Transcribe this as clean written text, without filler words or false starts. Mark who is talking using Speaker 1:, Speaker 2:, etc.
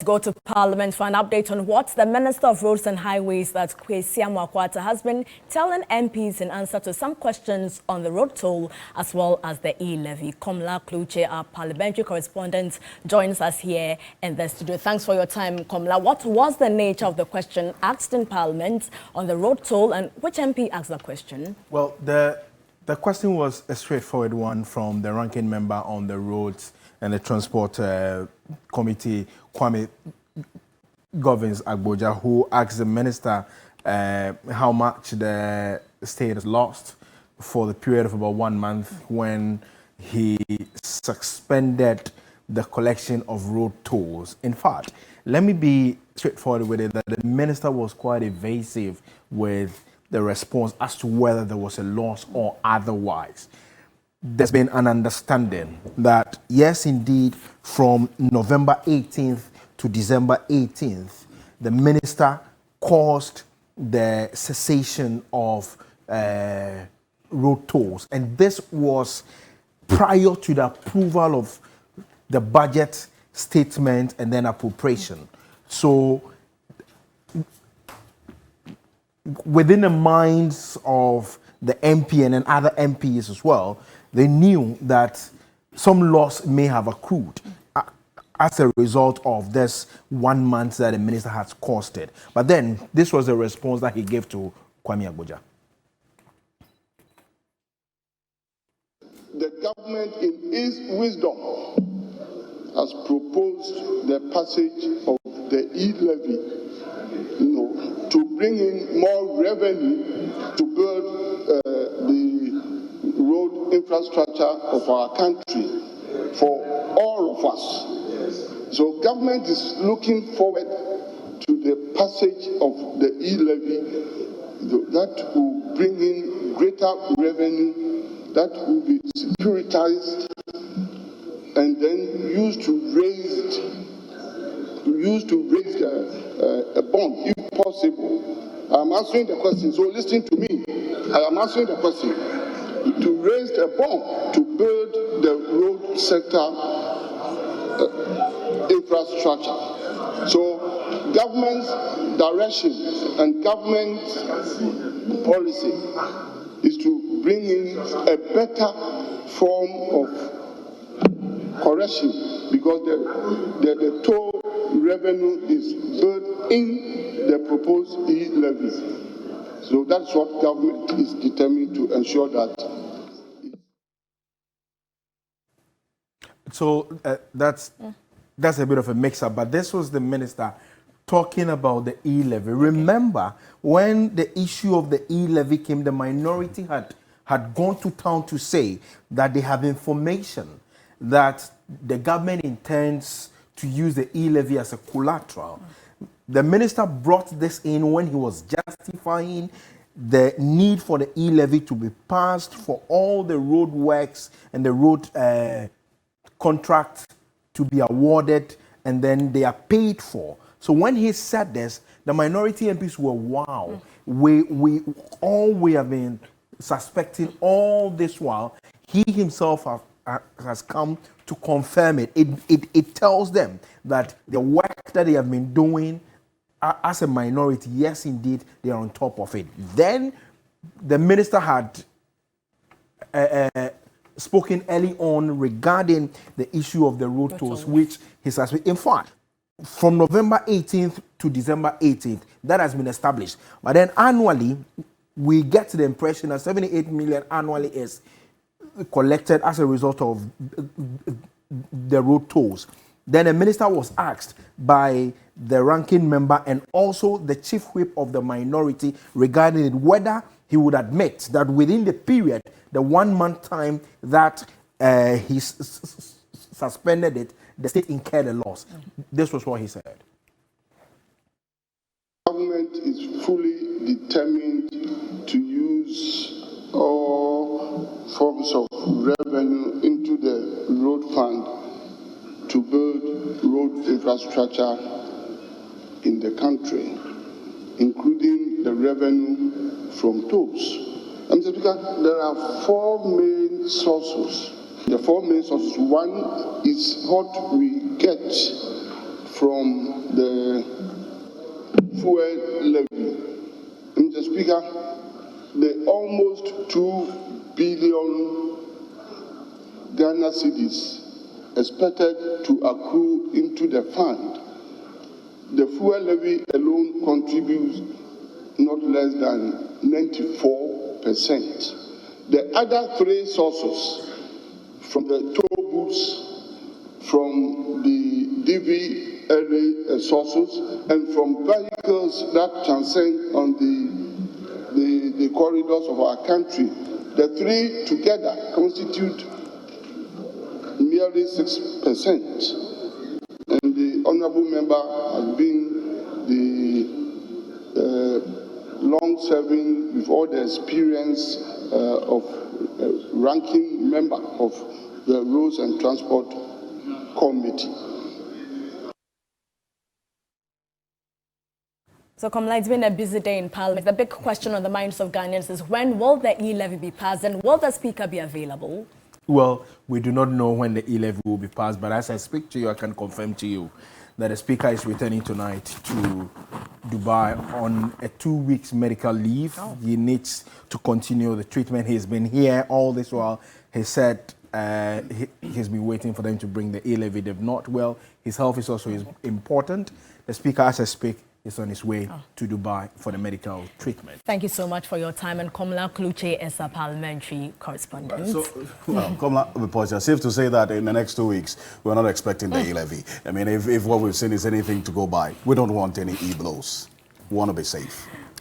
Speaker 1: Go to Parliament for an update on what the Minister of Roads and Highways, that's Hon Amoako-Atta, has been telling MPs in answer to some questions on the road toll as well as the E-Levy. Komla Kluche, our parliamentary correspondent, joins us here in the studio. Thanks for your time, Komla. What was the nature of the question asked in Parliament on the road toll, and which MP asked the question?
Speaker 2: Well, the question was a straightforward one from the ranking member on the roads and the transport committee, Kwame Governs Agboja, who asked the minister how much the state has lost for the period of about 1 month when he suspended the collection of road tolls. In fact, let me be straightforward with it, that the minister was quite evasive with the response as to whether there was a loss or otherwise. There's been an understanding that, yes, indeed, from November 18th to December 18th, the minister caused the cessation of road tolls. And this was prior to the approval of the budget statement and then appropriation. So within the minds of the MP and then other MPs as well, they knew that some loss may have accrued as a result of this 1 month that the minister has caused it. But then this was the response that he gave to Kwame Agboja.
Speaker 3: The government, in its wisdom, has proposed the passage of the E-Levy, to bring in more revenue to build the road infrastructure of our country for all of us. So government is looking forward to the passage of the E-Levy that will bring in greater revenue that will be securitized and then used to raise a bond if possible. I'm answering the question, so listen to me. I am answering the question. To raise a bond to build the road sector infrastructure. So government's direction and government policy is to bring in a better form of correction, because the toll revenue is built in the proposed E-Levy. So that's what government is determined to ensure that.
Speaker 2: So that's a bit of a mix-up, but this was the minister talking about the E-Levy. Remember, when the issue of the E-Levy came, the minority had gone to town to say that they have information that the government intends to use the E-Levy as a collateral. The minister brought this in when he was justifying the need for the E-Levy to be passed for all the road works and the road contracts to be awarded, and then they are paid for. So when he said this, the minority MPs were, wow, we have been suspecting all this while. He himself has come to confirm it. It tells them that the work that they have been doing as a minority, yes, indeed, they are on top of it. Then the minister had spoken early on regarding the issue of the road tolls, which he says, in fact, from November 18th to December 18th, that has been established. But then annually, we get the impression that 78 million annually is collected as a result of the road tolls. Then the minister was asked by the ranking member and also the chief whip of the minority regarding it, whether he would admit that within the period, the 1 month time that he suspended it, the state incurred a loss. This was what he said.
Speaker 3: Government is fully determined to use all forms of revenue into the road fund to build road infrastructure in the country, including the revenue from tolls. Mr. Speaker, there are four main sources. The four main sources. One is what we get from the fuel levy. Mr. Speaker, the almost 2 billion Ghana cedis expected to accrue into the fund, the fuel levy alone contributes not less than 94%. The other 3 sources, from the toll booths, from the DV sources, and from vehicles that transcend on the corridors of our country, the 3 together constitute nearly 6%. And the honorable member has been the long-serving, with all the experience of ranking member of the Roads and Transport Committee.
Speaker 1: So, Komla, it's been a busy day in Parliament. The big question on the minds of Ghanaians is, when will the E-Levy be passed, and will the Speaker be available?
Speaker 2: Well, we do not know when the E-Levy will be passed, but as I speak to you, I can confirm to you that the Speaker is returning tonight to Dubai on a 2-week medical leave. Oh. He needs to continue the treatment. He's been here all this while. He said he's been waiting for them to bring the E-Levy. They've not. Well, his health is also important. The Speaker, as I speak, is on his way to Dubai for the medical treatment.
Speaker 1: Thank you so much for your time. And Hon Amoako-Atta is a parliamentary correspondent.
Speaker 4: So, Hon, safe to say that in the next 2 weeks, we're not expecting the E-Levy. I mean, if what we've seen is anything to go by, we don't want any E-blows. We want to be safe.